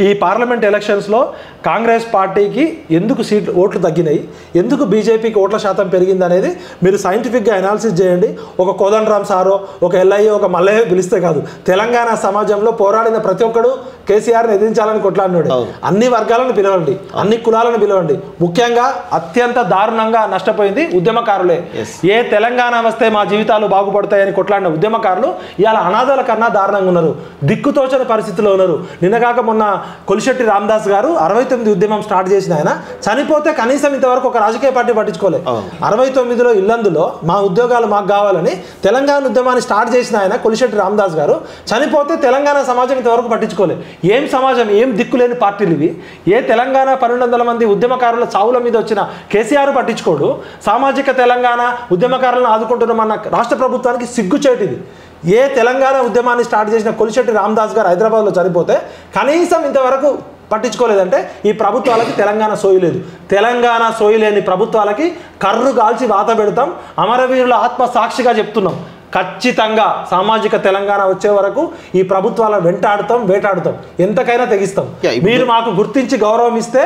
ఈ పార్లమెంట్ ఎలక్షన్స్లో కాంగ్రెస్ పార్టీకి ఎందుకు ఓట్లు తగ్గినాయి, ఎందుకు బీజేపీకి ఓట్ల శాతం పెరిగింది అనేది మీరు సైంటిఫిక్గా అనాలిసిస్ చేయండి. ఒక కోదండరామ్ సారో, ఒక ఎల్ఐఓ, ఒక మల్లయ్య పిలిస్తే కాదు. తెలంగాణ సమాజంలో పోరాడిన ప్రతి ఒక్కడు కేసీఆర్ని ఎదిరించాలని కొట్లాడినాడు. అన్ని వర్గాలను పిలవండి, అన్ని కులాలను పిలవండి. ముఖ్యంగా అత్యంత దారుణంగా నష్టపోయింది ఉద్యమకారులే. ఏ తెలంగాణ వస్తే మా జీవితాలు బాగుపడతాయని కొట్లాడిన ఉద్యమకారులు ఇవాళ అనాథాల కన్నా దారుణంగా ఉన్నారు, దిక్కుతోచని పరిస్థితిలో ఉన్నారు. నిన్నగాక మొన్న కొలిశెట్టి రామదాస్ గారు 69 ఉద్యమం స్టార్ట్ చేసిన ఆయన చనిపోతే కనీసం ఇంతవరకు ఒక రాజకీయ పార్టీ పట్టించుకోలేదు. 69లో ఇల్లందులో మా ఉద్యోగాలు మాకు కావాలని తెలంగాణ ఉద్యమాన్ని స్టార్ట్ చేసిన ఆయన కొలిశెట్టి రామదాస్ గారు చనిపోతే తెలంగాణ సమాజం ఇంతవరకు పట్టించుకోలేదు. ఏం సమాజం, ఏం దిక్కులేని పార్టీలు ఇవి? ఏ తెలంగాణ 1200 మంది ఉద్యమకారుల చావుల మీద వచ్చిన కేసీఆర్ పట్టించుకోడు. సామాజిక తెలంగాణ ఉద్యమకారులను ఆదుకుంటున్నామన్న రాష్ట్ర ప్రభుత్వానికి సిగ్గుచేటిది. ఏ తెలంగాణ ఉద్యమాన్ని స్టార్ట్ చేసిన కొలిశెట్టి రామదాస్ గారు హైదరాబాద్లో చనిపోతే కనీసం ఇంతవరకు పట్టించుకోలేదంటే ఈ ప్రభుత్వాలకి తెలంగాణ సోయలేదు. తెలంగాణ సోయలేని ప్రభుత్వాలకి కర్రు కాల్చి వాత పెడతాం. అమరవీరుల ఆత్మ సాక్షిగా చెప్తున్నాం, ఖచ్చితంగా సామాజిక తెలంగాణ వచ్చే వరకు ఈ ప్రభుత్వాలను వెంటాడుతాం, వేటాడుతాం, ఎంతకైనా తెగిస్తాం. మీరు మాకు గుర్తించి గౌరవం ఇస్తే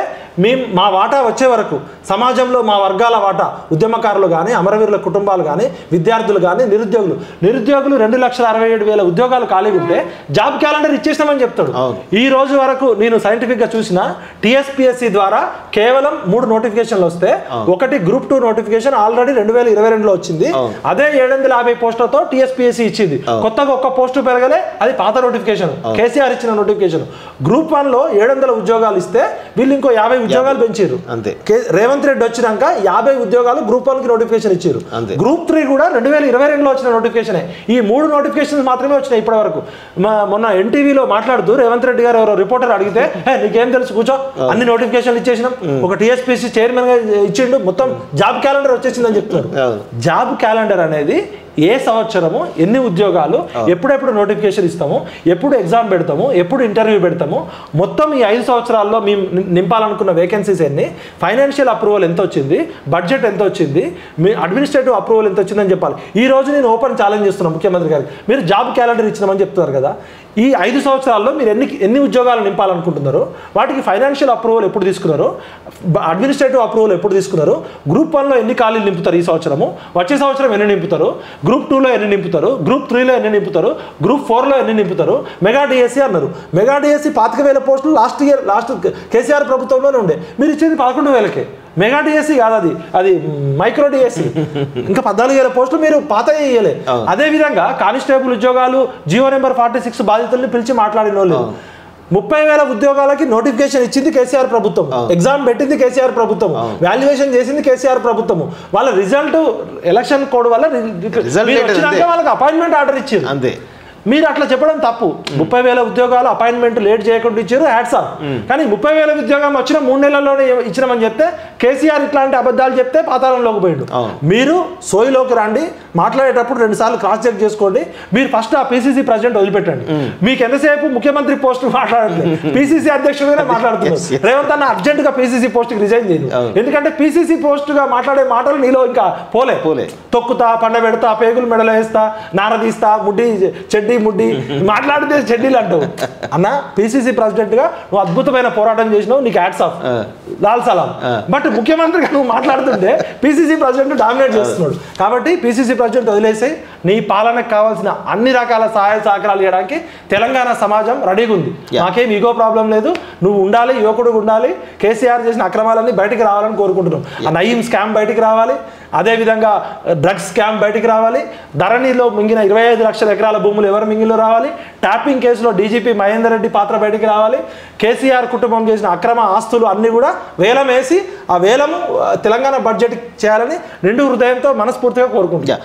మా వాటా వచ్చే వరకు సమాజంలో మా వర్గాల వాటా, ఉద్యమకారులు కానీ, అమరవీరుల కుటుంబాలు కానీ, విద్యార్థులు కానీ, నిరుద్యోగులు 2,67,000 ఉద్యోగాలు ఖాళీగా ఉంటే జాబ్ క్యాలెండర్ ఇచ్చేసినామని చెప్తాడు. ఈ రోజు వరకు నేను సైంటిఫిక్గా చూసిన టీఎస్పీఎస్సీ ద్వారా కేవలం 3 నోటిఫికేషన్లు వస్తే, ఒకటి గ్రూప్ 2 నోటిఫికేషన్ ఆల్రెడీ 2022లో వచ్చింది. అదే 750 పోస్టులతో టీఎస్పీఎస్సీ ఇచ్చింది. కొత్తగా ఒక్క పోస్టు పెరగలే, అది పాత నోటిఫికేషన్, కేసీఆర్ ఇచ్చిన నోటిఫికేషన్. గ్రూప్ 1లో 700 ఉద్యోగాలు ఇస్తే వీళ్ళు ఇంకో 50 ఉద్యోగాలు పెంచారు. రేవంత్ రెడ్డి వచ్చినాక 50 ఉద్యోగాలు గ్రూప్ 1కి నోటిఫికేషన్ ఇచ్చారు. గ్రూప్ 3 కూడా 2022లో వచ్చిన నోటిఫికేషనే. ఈ 3 నోటిఫికేషన్స్ మాత్రమే వచ్చినాయి ఇప్పటి వరకు. మొన్న ఎన్టీవీలో మాట్లాడుతూ రేవంత్ రెడ్డి గారు ఎవరో రిపోర్టర్ అడిగితే, నీకేం తెలుసు కూర్చో, అన్ని నోటిఫికేషన్లు ఇచ్చేసినాం, ఒక టీఎస్పీసీ చైర్మన్ గా ఇచ్చిండు, మొత్తం జాబ్ క్యాలెండర్ వచ్చేసిందని చెప్తున్నారు. జాబ్ క్యాలెండర్ అనేది ఏ సంవత్సరము ఎన్ని ఉద్యోగాలు, ఎప్పుడెప్పుడు నోటిఫికేషన్ ఇస్తాము, ఎప్పుడు ఎగ్జామ్ పెడతాము, ఎప్పుడు ఇంటర్వ్యూ పెడతాము, మొత్తం ఈ 5 సంవత్సరాల్లో మేము నింపాలనుకున్న వేకెన్సీస్ ఎన్ని, ఫైనాన్షియల్ అప్రూవల్ ఎంత వచ్చింది, బడ్జెట్ ఎంత వచ్చింది, మీ అడ్మినిస్ట్రేటివ్ అప్రూవల్ ఎంత వచ్చిందని చెప్పాలి. ఈ రోజు నేను ఓపెన్ ఛాలెంజ్ చేస్తున్నాను ముఖ్యమంత్రి గారికి, మీరు జాబ్ క్యాలెండర్ ఇచ్చినామని చెప్తున్నారు కదా, ఈ 5 సంవత్సరాల్లో మీరు ఎన్ని ఉద్యోగాలు నింపాలనుకుంటున్నారు, వాటికి ఫైనాన్షియల్ అప్రూవల్ ఎప్పుడు తీసుకున్నారు, అడ్మినిస్ట్రేటివ్ అప్రూవల్ ఎప్పుడు తీసుకున్నారు, గ్రూప్ 1లో ఎన్ని ఖాళీలు నింపుతారు ఈ సంవత్సరము, వచ్చే సంవత్సరం ఎన్ని నింపుతారు, గ్రూప్ 2లో ఎన్ని నింపుతారు, గ్రూప్ 3లో ఎన్ని నింపుతారు, గ్రూప్ 4లో ఎన్ని నింపుతారు, మెగా డిఎస్సీ అన్నారు. మెగా డిఎస్సీ 25,000 పోస్టులు లాస్ట్ కేసీఆర్ ప్రభుత్వంలోనే ఉండే, మీరు ఇచ్చేది 11,000కే. మెగా డిఎస్సీ కాదు, అది మైక్రో డిఎస్సీ. ఇంకా 14,000 పోస్టులు మీరు పాత ఇయ్యలే. అదేవిధంగా కానిస్టేబుల్ ఉద్యోగాలు జీవో నెంబర్ 46 బాధితుల్ని పిలిచి మాట్లాడిన వాళ్ళు 30,000 ఉద్యోగాలకి నోటిఫికేషన్ ఇచ్చింది కేసీఆర్ ప్రభుత్వం, ఎగ్జామ్ పెట్టింది కేసీఆర్ ప్రభుత్వం, వాల్యుయేషన్ చేసింది కేసీఆర్ ప్రభుత్వం. వాళ్ళ రిజల్ట్ ఎలక్షన్ కోడ్ వల్ల వాళ్ళకి అపాయింట్మెంట్ ఆర్డర్ ఇచ్చింది. అంతే. మీరు అట్లా చెప్పడం తప్పు. 30,000 ఉద్యోగాలు అపాయింట్మెంట్ లేట్ చేయకుండా ఇచ్చారు, హ్యాట్స్ ఆఫ్. కానీ 30,000 ఉద్యోగం వచ్చిన 3 నెలల్లోనే ఇచ్చినామని చెప్తే కేసీఆర్ ఇట్లాంటి అబద్ధాలు చెప్తే పాతాళంలోకి పోయిండు. మీరు సోయిలోకి రండి, మాట్లాడేటప్పుడు 2 సార్లు క్రాస్ చెక్ చేసుకోండి. మీరు ఫస్ట్ ఆ పీసీసీ ప్రెసిడెంట్ వదిలిపెట్టండి. మీకు ఎంతసేపు ముఖ్యమంత్రి పోస్ట్ మాట్లాడట్లేదు, పీసీసీ అధ్యక్షుడుగానే మాట్లాడుతున్నారు. రేవంత్ అన్న అర్జెంట్ గా పీసీసీ పోస్ట్ కి రిజైన్ చేయదు. ఎందుకంటే పీసీసీ పోస్ట్ గా మాట్లాడే మాటలు నీలో ఇంకా పోలే. తొక్కుతా, పండబెడతా, పేగులు మెడలో వేస్తా, నారదీస్తా, ముడ్డి చెడ్డి ముడ్డి మాట్లాడితే చెడ్డీలు అంటావు. అన్న పీసీసీ ప్రెసిడెంట్ గా నువ్వు అద్భుతమైన పోరాటం చేసినావు, నీకు హ్యాట్స్ ఆఫ్, లాల్ సలాం. బట్ ముఖ్యమంత్రిగా నువ్వు మాట్లాడుతుంటే పీసీసీ ప్రెసిడెంట్ డామినేట్ చేస్తున్నాడు. కాబట్టి పీసీసీ ప్రెసిడెంట్ వదిలేసి నీ పాలనకు కావాల్సిన అన్ని రకాల సహాయ సహకారాలు ఇవ్వడానికి తెలంగాణ సమాజం రెడీగా ఉంది. నాకేం ఈగో ప్రాబ్లం లేదు, నువ్వు ఉండాలి, యువకుడు ఉండాలి. కేసీఆర్ చేసిన అక్రమాలన్నీ బయటికి రావాలని కోరుకుంటున్నాం. ఆ నయీం స్కామ్ బయటికి రావాలి, అదేవిధంగా డ్రగ్స్ స్కామ్ బయటికి రావాలి, ధరణిలో మింగిన 25 లక్షల ఎకరాల భూములు ఎవరు మింగిలో రావాలి, ట్యాపింగ్ కేసులో డీజీపీ మహేందర్ రెడ్డి పాత్ర బయటికి రావాలి, కేసీఆర్ కుటుంబం చేసిన అక్రమ ఆస్తులు అన్నీ కూడా వేలం వేసి ఆ వేలము తెలంగాణ బడ్జెట్ చేయాలని నిండు హృదయంతో మనస్ఫూర్తిగా కోరుకుంటున్నాం.